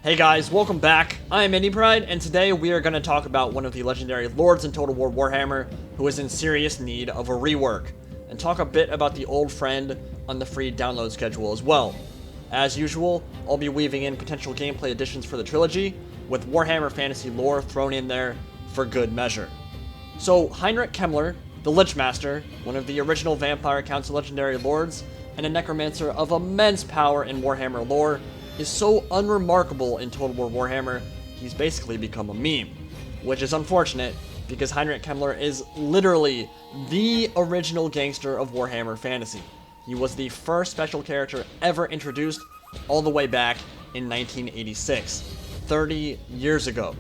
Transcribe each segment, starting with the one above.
Hey guys, welcome back. I am Indie Pride, and today we are going to talk about one of the legendary lords in Total War Warhammer who is in serious need of a rework, and talk a bit about the old friend on the free download schedule as well. As usual, I'll be weaving in potential gameplay additions for the trilogy, with Warhammer fantasy lore thrown in there for good measure. So, Heinrich Kemmler, the Lichemaster, one of the original Vampire Council legendary lords, and a necromancer of immense power in Warhammer lore, is so unremarkable in Total War Warhammer, he's basically become a meme. Which is unfortunate, because Heinrich Kemmler is literally the original gangster of Warhammer Fantasy. He was the first special character ever introduced all the way back in 1986, 30 years ago.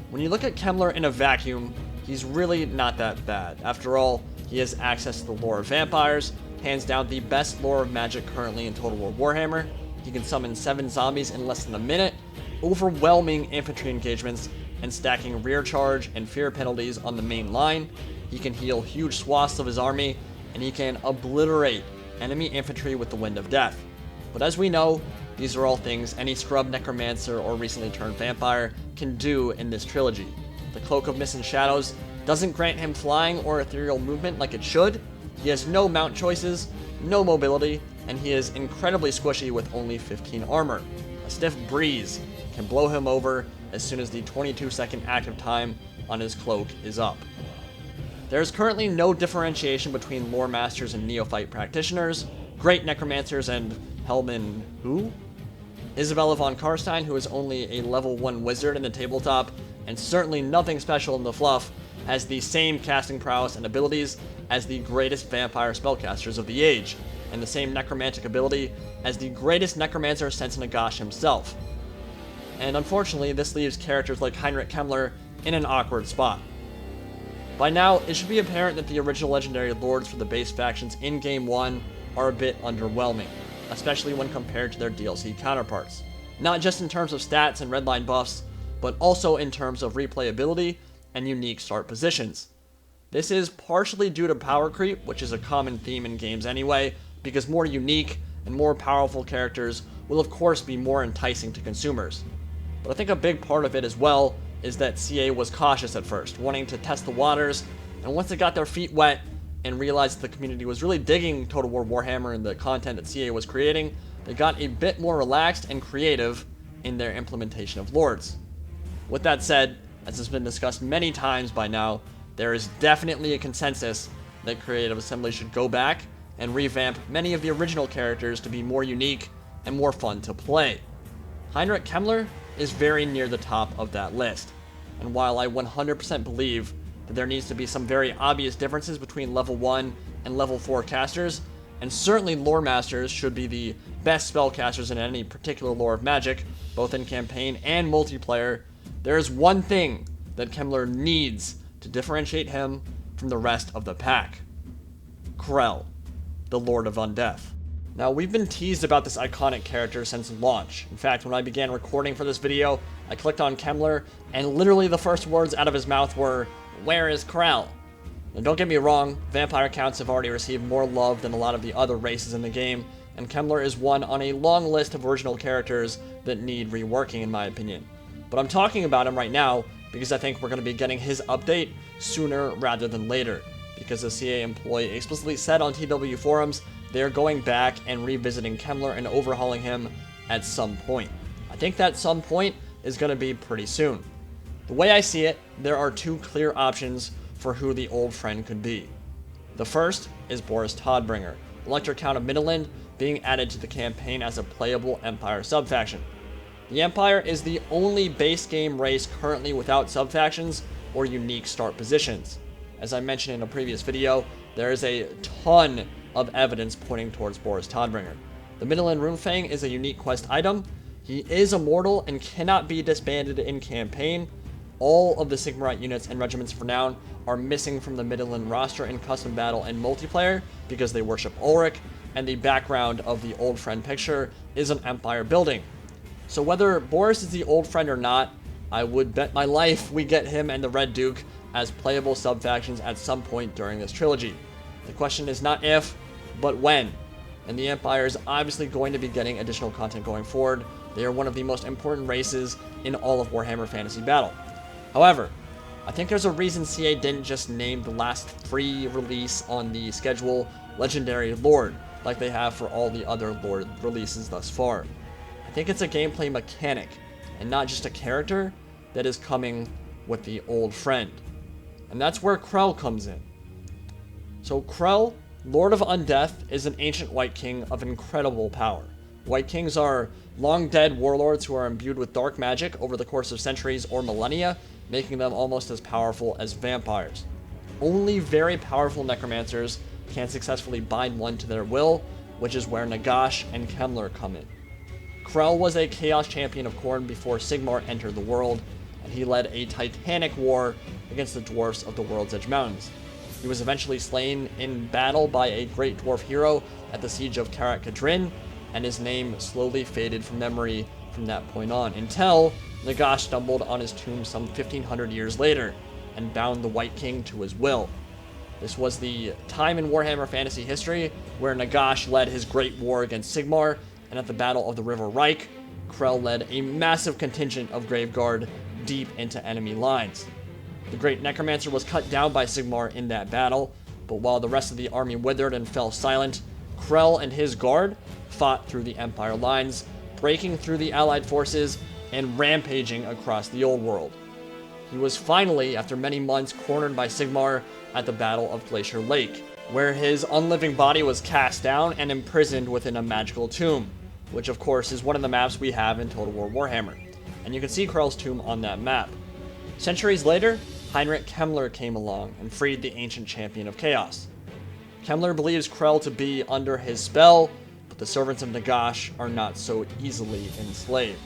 When you look at Kemmler in a vacuum, he's really not that bad. After all, he has access to the lore of vampires, hands down the best lore of magic currently in Total War Warhammer. He can summon 7 zombies in less than a minute, overwhelming infantry engagements, and stacking rear charge and fear penalties on the main line. He can heal huge swaths of his army, and he can obliterate enemy infantry with the Wind of Death. But as we know, these are all things any scrub necromancer or recently turned vampire can do in this trilogy. The Cloak of Mist and Shadows doesn't grant him flying or ethereal movement like it should. He has no mount choices, no mobility, and he is incredibly squishy with only 15 armor. A stiff breeze can blow him over as soon as the 22-second active time on his cloak is up. There is currently no differentiation between lore masters and neophyte practitioners, great necromancers and Hellman who? Isabella von Karstein, who is only a level 1 wizard in the tabletop, and certainly nothing special in the fluff, has the same casting prowess and abilities as the greatest vampire spellcasters of the age, and the same necromantic ability as the greatest necromancer since Nagash himself. And unfortunately, this leaves characters like Heinrich Kemmler in an awkward spot. By now, it should be apparent that the original legendary lords for the base factions in Game 1 are a bit underwhelming, especially when compared to their DLC counterparts. Not just in terms of stats and redline buffs, but also in terms of replayability and unique start positions. This is partially due to power creep, which is a common theme in games anyway, because more unique and more powerful characters will of course be more enticing to consumers. But I think a big part of it as well is that CA was cautious at first, wanting to test the waters, and once they got their feet wet and realized the community was really digging Total War Warhammer and the content that CA was creating, they got a bit more relaxed and creative in their implementation of lords. With that said, as has been discussed many times by now, there is definitely a consensus that Creative Assembly should go back and revamp many of the original characters to be more unique and more fun to play. Heinrich Kemmler is very near the top of that list, and while I 100% believe that there needs to be some very obvious differences between level 1 and level 4 casters, and certainly lore masters should be the best spellcasters in any particular lore of magic, both in campaign and multiplayer, there is one thing that Kemmler needs to differentiate him from the rest of the pack. Krell, the Lord of Undeath. Now, we've been teased about this iconic character since launch. In fact, when I began recording for this video, I clicked on Kemmler, and literally the first words out of his mouth were, "Where is Krell?" Now, don't get me wrong, vampire counts have already received more love than a lot of the other races in the game, and Kemmler is one on a long list of original characters that need reworking in my opinion. But I'm talking about him right now because I think we're going to be getting his update sooner rather than later, because the CA employee explicitly said on TW forums they are going back and revisiting Kemmler and overhauling him at some point. I think that some point is going to be pretty soon. The way I see it, there are 2 clear options for who the old friend could be. The first is Boris Todbringer, Elector Count of Midland, being added to the campaign as a playable Empire subfaction. The Empire is the only base game race currently without subfactions or unique start positions. As I mentioned in a previous video, there is a ton of evidence pointing towards Boris Todbringer. The Midland Runefang is a unique quest item. He is immortal and cannot be disbanded in campaign. All of the Sigmarite units and regiments for now are missing from the Midland roster in custom battle and multiplayer because they worship Ulrich, and the background of the old friend picture is an Empire building. So whether Boris is the old friend or not, I would bet my life we get him and the Red Duke as playable subfactions at some point during this trilogy. The question is not if, but when. And the Empire is obviously going to be getting additional content going forward, They are one of the most important races in all of Warhammer Fantasy Battle. However, I think there's a reason CA didn't just name the last free release on the schedule Legendary Lord, like they have for all the other Lord releases thus far. I think it's a gameplay mechanic, and not just a character that is coming with the old friend. And that's where Krell comes in. So Krell, Lord of Undeath, is an ancient White King of incredible power. White Kings are long-dead warlords who are imbued with dark magic over the course of centuries or millennia, making them almost as powerful as vampires. Only very powerful necromancers can successfully bind one to their will, which is where Nagash and Kemmler come in. Krell was a Chaos Champion of Khorne before Sigmar entered the world, and he led a titanic war against the dwarfs of the World's Edge Mountains. He was eventually slain in battle by a great dwarf hero at the siege of Karak Kadrin, and his name slowly faded from memory from that point on, until Nagash stumbled on his tomb some 1500 years later, and bound the White King to his will. This was the time in Warhammer Fantasy history where Nagash led his great war against Sigmar, and at the Battle of the River Reich, Krell led a massive contingent of Graveguard deep into enemy lines. The great Necromancer was cut down by Sigmar in that battle, but while the rest of the army withered and fell silent, Krell and his guard fought through the Empire lines, breaking through the Allied forces and rampaging across the Old World. He was finally, after many months, cornered by Sigmar at the Battle of Glacier Lake, where his unliving body was cast down and imprisoned within a magical tomb, which of course is one of the maps we have in Total War Warhammer, and you can see Krell's tomb on that map. Centuries later, Heinrich Kemmler came along and freed the ancient champion of chaos. Kemmler believes Krell to be under his spell, but the servants of Nagash are not so easily enslaved.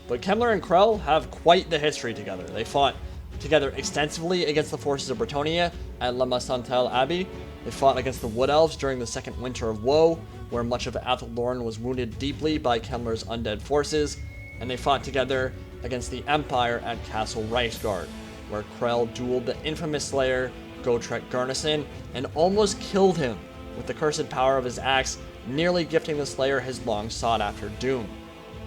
But Kemmler and Krell have quite the history together. They fought together extensively against the forces of Bretonnia at La Masantel Abbey. They fought against the Wood Elves during the Second Winter of Woe, where much of Athelorn was wounded deeply by Kemmler's undead forces, and they fought together against the Empire at Castle Reichsgard, where Krell dueled the infamous slayer Gotrek Garnison and almost killed him with the cursed power of his axe, nearly gifting the slayer his long sought-after doom.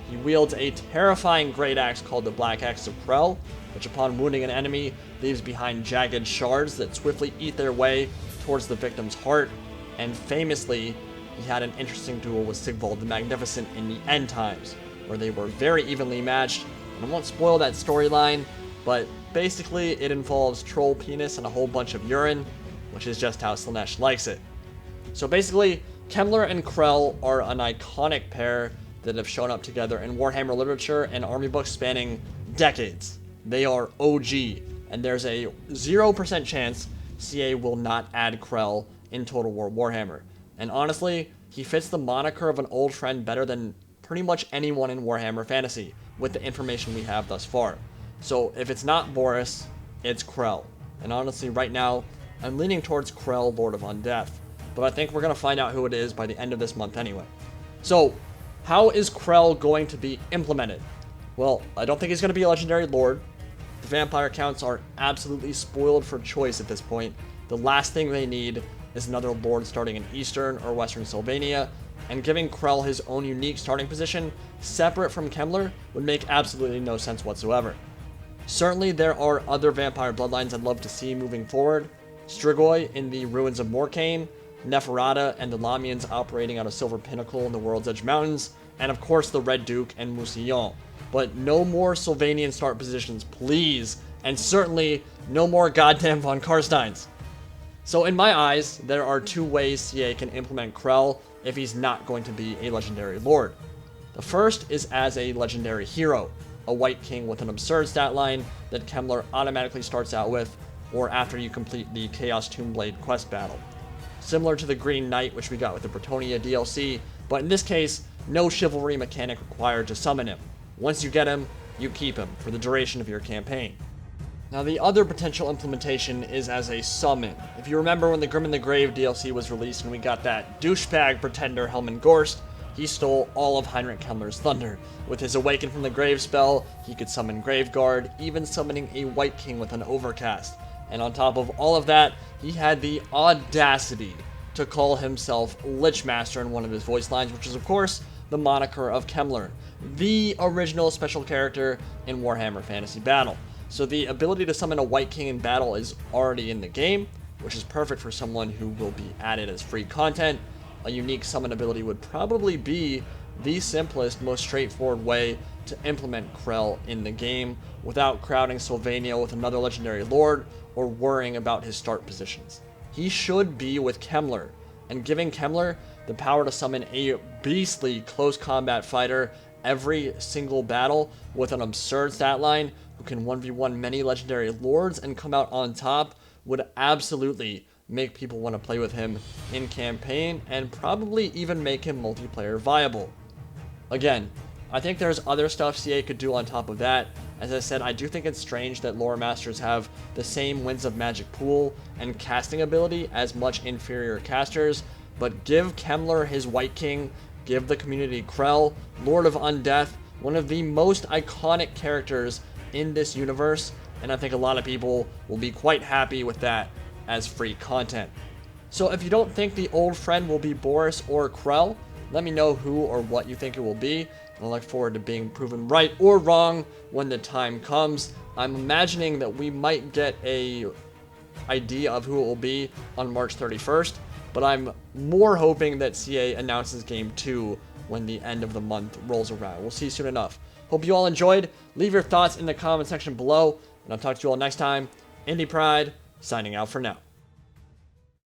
He wields a terrifying great axe called the Black Axe of Krell, which upon wounding an enemy leaves behind jagged shards that swiftly eat their way towards the victim's heart, and famously, he had an interesting duel with Sigvald the Magnificent in the End Times, where they were very evenly matched, and I won't spoil that storyline, but basically it involves troll penis and a whole bunch of urine, which is just how Slaanesh likes it. So basically, Kemmler and Krell are an iconic pair that have shown up together in Warhammer literature and army books spanning decades. They are OG, and there's a 0% chance CA will not add Krell in Total War Warhammer. And honestly, he fits the moniker of an old friend better than pretty much anyone in Warhammer Fantasy, with the information we have thus far. So if it's not Boris, it's Krell. And honestly, right now, I'm leaning towards Krell, Lord of Undeath. But I think we're going to find out who it is by the end of this month anyway. So, how is Krell going to be implemented? Well, I don't think he's going to be a Legendary Lord. The vampire counts are absolutely spoiled for choice at this point. The last thing they need is another Lord starting in Eastern or Western Sylvania, and giving Krell his own unique starting position, separate from Kemmler, would make absolutely no sense whatsoever. Certainly there are other vampire bloodlines I'd love to see moving forward. Strigoi in the ruins of Morkane, Neferata and the Lamians operating out of Silver Pinnacle in the World's Edge Mountains, and of course the Red Duke and Mousillon. But no more Sylvanian start positions, please, and certainly no more goddamn Von Karsteins. So in my eyes, there are two ways CA can implement Krell if he's not going to be a Legendary Lord. The first is as a Legendary Hero, a White King with an absurd stat line that Kemmler automatically starts out with, or after you complete the Chaos Tombblade quest battle. Similar to the Green Knight, which we got with the Bretonnia DLC, but in this case, no chivalry mechanic required to summon him. Once you get him, you keep him for the duration of your campaign. Now the other potential implementation is as a summon. If you remember when the Grim in the Grave DLC was released and we got that douchebag pretender Helman Gorst, he stole all of Heinrich Kemmler's thunder. With his Awaken from the Grave spell, he could summon Graveguard, even summoning a White King with an Overcast. And on top of all of that, he had the audacity to call himself Lichemaster in one of his voice lines, which is of course the moniker of Kemmler, the original special character in Warhammer Fantasy Battle. So the ability to summon a White King in battle is already in the game, which is perfect for someone who will be added as free content. A unique summon ability would probably be the simplest, most straightforward way to implement Krell in the game without crowding Sylvania with another legendary lord or worrying about his start positions. He should be with Kemmler, and giving Kemmler the power to summon a beastly close combat fighter every single battle with an absurd stat line who can 1v1 many legendary lords and come out on top would absolutely make people want to play with him in campaign and probably even make him multiplayer viable. Again, I think there's other stuff CA could do on top of that. As I said, I do think it's strange that lore masters have the same Winds of Magic pool and casting ability as much inferior casters, but give Kemmler his White King, give the community Krell, Lord of Undeath, one of the most iconic characters in this universe, and I think a lot of people will be quite happy with that as free content. So if you don't think the old friend will be Boris or Krell, let me know who or what you think it will be, and I look forward to being proven right or wrong when the time comes. I'm imagining that we might get a idea of who it will be on March 31st, but I'm more hoping that CA announces Game 2 when the end of the month rolls around. We'll see soon enough. Hope you all enjoyed. Leave your thoughts in the comment section below, and I'll talk to you all next time. Indie Pride, signing out for now.